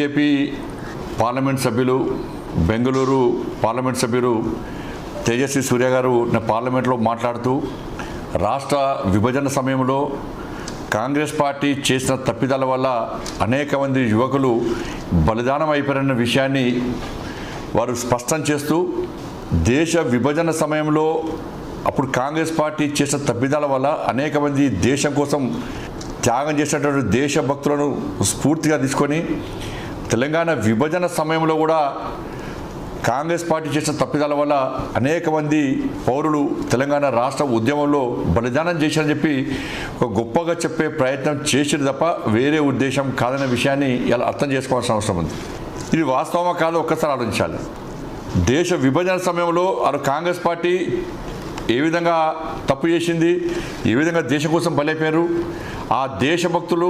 BJP parliament సభ్యులు Bengaluru parliament సభ్యులు తేజస్వి సూర్య గారు నా పార్లమెంట్లో మాట్లాడుతూ రాష్ట్ర విభజన సమయంలో కాంగ్రెస్ పార్టీ చేసిన తప్పిదాల వల్ల అనేక మంది యువకులు బలిదానం అయిపోయిన విషయాన్ని వారు స్పష్టం చేస్తూ దేశ విభజన సమయంలో అప్పుడు కాంగ్రెస్ పార్టీ చేసిన తప్పిదాల వల్ల అనేక మంది దేశం కోసం త్యాగం చేసినటువంటి దేశభక్తులను స్ఫూర్తిగా తీసుకొని తెలంగాణ విభజన సమయంలో కూడా కాంగ్రెస్ పార్టీ చేసిన తప్పిదాల వల్ల అనేక మంది పౌరులు తెలంగాణ రాష్ట్ర ఉద్యమంలో బలిదానం చేశారని చెప్పి ఒక గొప్పగా చెప్పే ప్రయత్నం చేసిరు తప్ప వేరే ఉద్దేశం కాదనే విషయాన్ని ఇలా అర్థం చేసుకోవాల్సిన అవసరం ఉంది. ఇది వాస్తవమా కాదో ఒక్కసారి ఆలోచించాలి. దేశ విభజన సమయంలో కాంగ్రెస్ పార్టీ ఏ విధంగా తప్పు చేసింది, ఏ విధంగా దేశం కోసం బలైపోయారు, ఆ దేశభక్తులు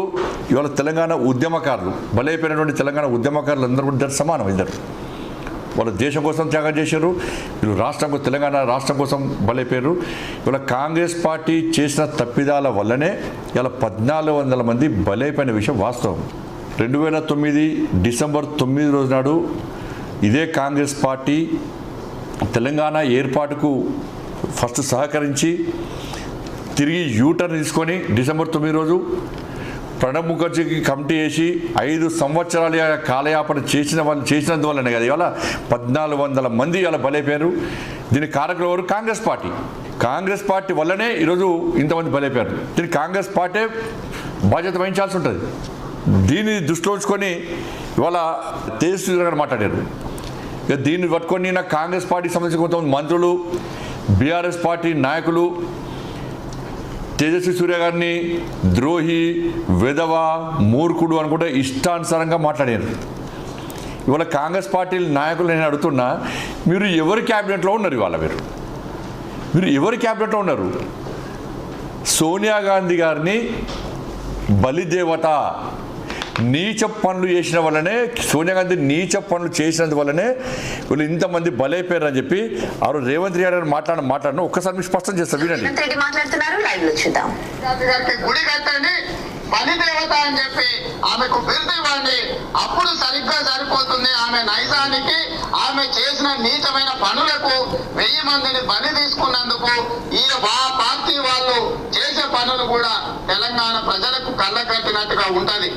ఇవాళ తెలంగాణ ఉద్యమకారులు బలైపోయినటువంటి తెలంగాణ ఉద్యమకారులు అందరూ కూడా సమానం. ఇద్దరు వాళ్ళు దేశం కోసం త్యాగం చేశారు, వీళ్ళు తెలంగాణ రాష్ట్రం కోసం బలైపోయారు. ఇవాళ కాంగ్రెస్ పార్టీ చేసిన తప్పిదాల వల్లనే ఇలా 1400 మంది బలైపోయిన విషయం వాస్తవం. 2009 డిసెంబర్ 9 రోజు నాడు ఇదే కాంగ్రెస్ పార్టీ తెలంగాణ ఏర్పాటుకు ఫస్ట్ సహకరించి తిరిగి యూటర్న్ తీసుకొని డిసెంబర్ 9 రోజు ప్రణబ్ ముఖర్జీకి కమిటీ వేసి 5 సంవత్సరాల కాలయాపన చేసినందువల్లనే కదా ఇవాళ 1400 మంది ఇలా బలైపోయారు. దీనికి కారకులు ఎవరు? కాంగ్రెస్ పార్టీ వల్లనే ఈరోజు ఇంతమంది బలైపోయారు. దీనికి కాంగ్రెస్ పార్టీ బాధ్యత వహించాల్సి ఉంటుంది. దీన్ని దృష్టిలో ఉంచుకొని ఇవాళ తేజస్వి గారు మాట్లాడారు. ఇక దీన్ని పట్టుకొని నాకు కాంగ్రెస్ పార్టీకి సంబంధించిన కొంతమంది మంత్రులు, బీఆర్ఎస్ పార్టీ నాయకులు తేజస్వి సూర్య గారిని ద్రోహి, వెధవ, మూర్ఖుడు అనుకుంటే ఇష్టానుసారంగా మాట్లాడారు. ఇవాళ కాంగ్రెస్ పార్టీ నాయకులు నేను అడుగుతున్నా, మీరు ఎవరి క్యాబినెట్లో ఉన్నారు? ఇవాళ మీరు ఎవరి క్యాబినెట్లో ఉన్నారు? సోనియా గాంధీ గారిని బలిదేవత, నీచ పనులు చేసిన వల్లనే, సోనియా గాంధీ నీచ పనులు చేసినందువల్లనే వీళ్ళు ఇంతమంది బలైపోయారు అని చెప్పి రేవంత్ రెడ్డి గారు మాట్లాడిన ఒక్కసారి మీకు స్పష్టం చేస్తారు. వినండి. గుడి కట్టండి, బలిదేవత అని చెప్పి ఆమెకు బిరుదు ఇవ్వండి, అప్పుడు సరిగ్గా సరిపోతుంది. ఆమె నైజానికి, ఆమె చేసిన నీచమైన పనులకు 1000 మందిని బలి తీసుకున్నందుకు ఈ పార్టీ వాళ్ళు చేసే పనులు కూడా తెలంగాణ ప్రజలకు కళ్ళ కట్టినట్టుగా ఉంటది.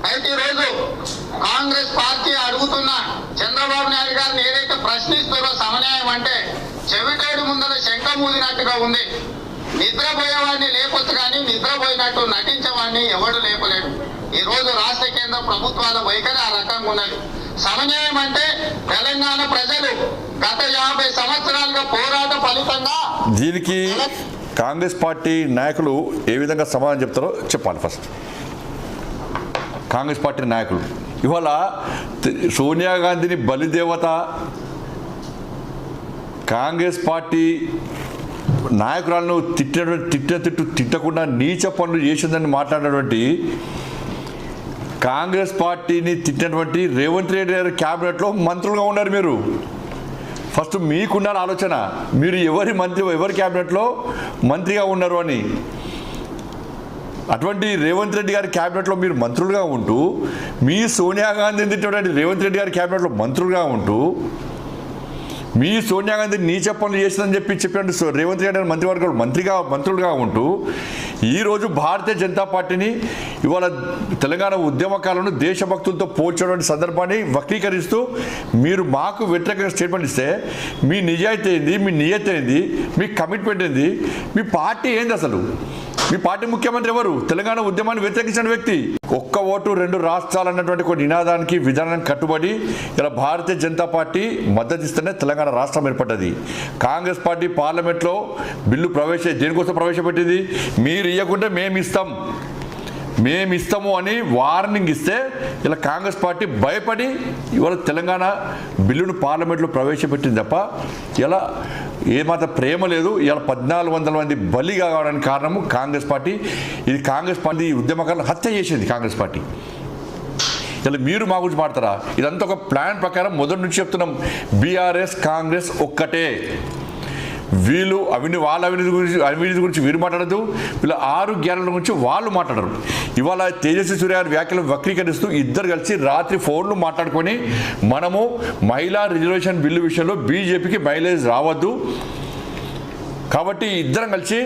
అయితే ఈరోజు కాంగ్రెస్ పార్టీ అడుగుతున్న చంద్రబాబు నాయుడు గారిని ఏదైతే ప్రశ్నిస్తారో సమన్యాయం అంటే చెవిటోడి ముందర శంఖం ఊదినట్టుగా ఉంది. నిద్రపోయేవాడిని లేపొచ్చు కానీ నిద్రపోయినట్టు నటించేవాడిని ఎవడు లేపలేడు. ఈ రోజు రాష్ట్ర కేంద్ర ప్రభుత్వాల వైఖరి ఆ రకంగా ఉన్నది. సమన్యాయం అంటే తెలంగాణ ప్రజలు గత 50 సంవత్సరాలుగా పోరాట ఫలితంగా దీనికి కాంగ్రెస్ పార్టీ నాయకులు ఏ విధంగా సమాధానం చెప్తారో చెప్పాలి. ఫస్ట్ కాంగ్రెస్ పార్టీ నాయకులు ఇవాళ సోనియా గాంధీని బలిదేవత, కాంగ్రెస్ పార్టీ నాయకురాలను తిట్టకుండా నీచ పనులు చేసిందని మాట్లాడినటువంటి కాంగ్రెస్ పార్టీని తిట్టినటువంటి రేవంత్ రెడ్డి గారి క్యాబినెట్లో మంత్రులుగా ఉన్నారు. మీరు ఫస్ట్ మీకున్న ఆలోచన, మీరు ఎవరి క్యాబినెట్లో మంత్రిగా ఉన్నారు అని. అటువంటి రేవంత్ రెడ్డి గారి క్యాబినెట్లో మీరు మంత్రులుగా ఉంటూ, మీ సోనియా గాంధీ తిట్టినటువంటి రేవంత్ రెడ్డి గారి క్యాబినెట్లో మంత్రులుగా ఉంటూ, మీ సోనియా గాంధీ నీచ పనులు చేసిందని చెప్పినట్టు రేవంత్ రెడ్డి గారి మంత్రివర్గంలో మంత్రులుగా ఉంటూ ఈరోజు భారతీయ జనతా పార్టీని ఇవాళ తెలంగాణ ఉద్యమకాలను దేశభక్తులతో పోల్చేటువంటి సందర్భాన్ని వక్రీకరిస్తూ మీరు మాకు వ్యతిరేకంగా స్టేట్మెంట్ ఇస్తే మీ నిజాయితీ ఏంది, మీ నియత ఏంది, మీ కమిట్మెంట్ ఏంది, మీ పార్టీ ఏంది? అసలు మీ పార్టీ ముఖ్యమంత్రి ఎవరు? తెలంగాణ ఉద్యమాన్ని వ్యతిరేకించిన వ్యక్తి. ఒక్క ఓటు 2 రాష్ట్రాలు అన్నటువంటి ఒక నినాదానికి, విధానానికి కట్టుబడి ఇలా భారతీయ జనతా పార్టీ మద్దతు ఇస్తేనే తెలంగాణ రాష్ట్రం ఏర్పడ్డది. కాంగ్రెస్ పార్టీ పార్లమెంట్లో బిల్లు దేనికోసం ప్రవేశపెట్టింది? మీరు ఇవ్వకుంటే మేము ఇస్తాము అని వార్నింగ్ ఇస్తే ఇలా కాంగ్రెస్ పార్టీ భయపడి ఇవాళ తెలంగాణ బిల్లును పార్లమెంట్లో ప్రవేశపెట్టింది తప్ప ఇలా ఏమాత్రం ప్రేమ లేదు. ఇలా 1400 మంది బలి కావడానికి కారణము కాంగ్రెస్ పార్టీ. ఇది కాంగ్రెస్ పార్టీ ఉద్యమకాలను హత్య చేసింది కాంగ్రెస్ పార్టీ. ఇలా మీరు మా గురించి మాట్లాడతారా? ఇదంతా ఒక ప్లాన్ ప్రకారం మొదటి నుంచి చెప్తున్నాం. బీఆర్ఎస్ కాంగ్రెస్ ఒక్కటే. వీళ్ళు వాళ్ళ అవినీతి గురించి వీరు మాట్లాడదు, వీళ్ళ 6 గ్యారెంటీల గురించి వాళ్ళు మాట్లాడరు. ఇవాళ తేజస్వి సూర్య గారి వ్యాఖ్యలు వక్రీకరిస్తూ ఇద్దరు కలిసి రాత్రి ఫోన్లు మాట్లాడుకొని మనము మహిళా రిజర్వేషన్ బిల్లు విషయంలో బీజేపీకి మైలేజ్ రావద్దు కాబట్టి ఇద్దరం కలిసి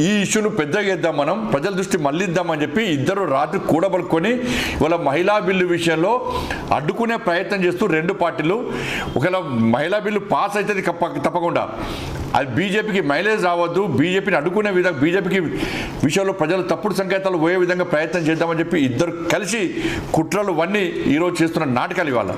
ఈ ఇష్యూను పెద్దగా చేద్దాం, మనం ప్రజల దృష్టి మళ్ళిద్దామని చెప్పి ఇద్దరు రాత్రి కూడబలుకొని ఇవాళ మహిళా బిల్లు విషయంలో అడ్డుకునే ప్రయత్నం చేస్తూ 2 పార్టీలు ఒకవేళ మహిళా బిల్లు పాస్ అవుతుంది తప్పకుండా అది బీజేపీకి మైలేజ్ రావద్దు, బీజేపీని అడ్డుకునే విధంగా బీజేపీకి విషయంలో ప్రజలు తప్పుడు సంకేతాలు పోయే విధంగా ప్రయత్నం చేద్దామని చెప్పి ఇద్దరు కలిసి కుట్రలు వన్నీ ఈరోజు చేస్తున్న నాటకాలు ఇవాళ.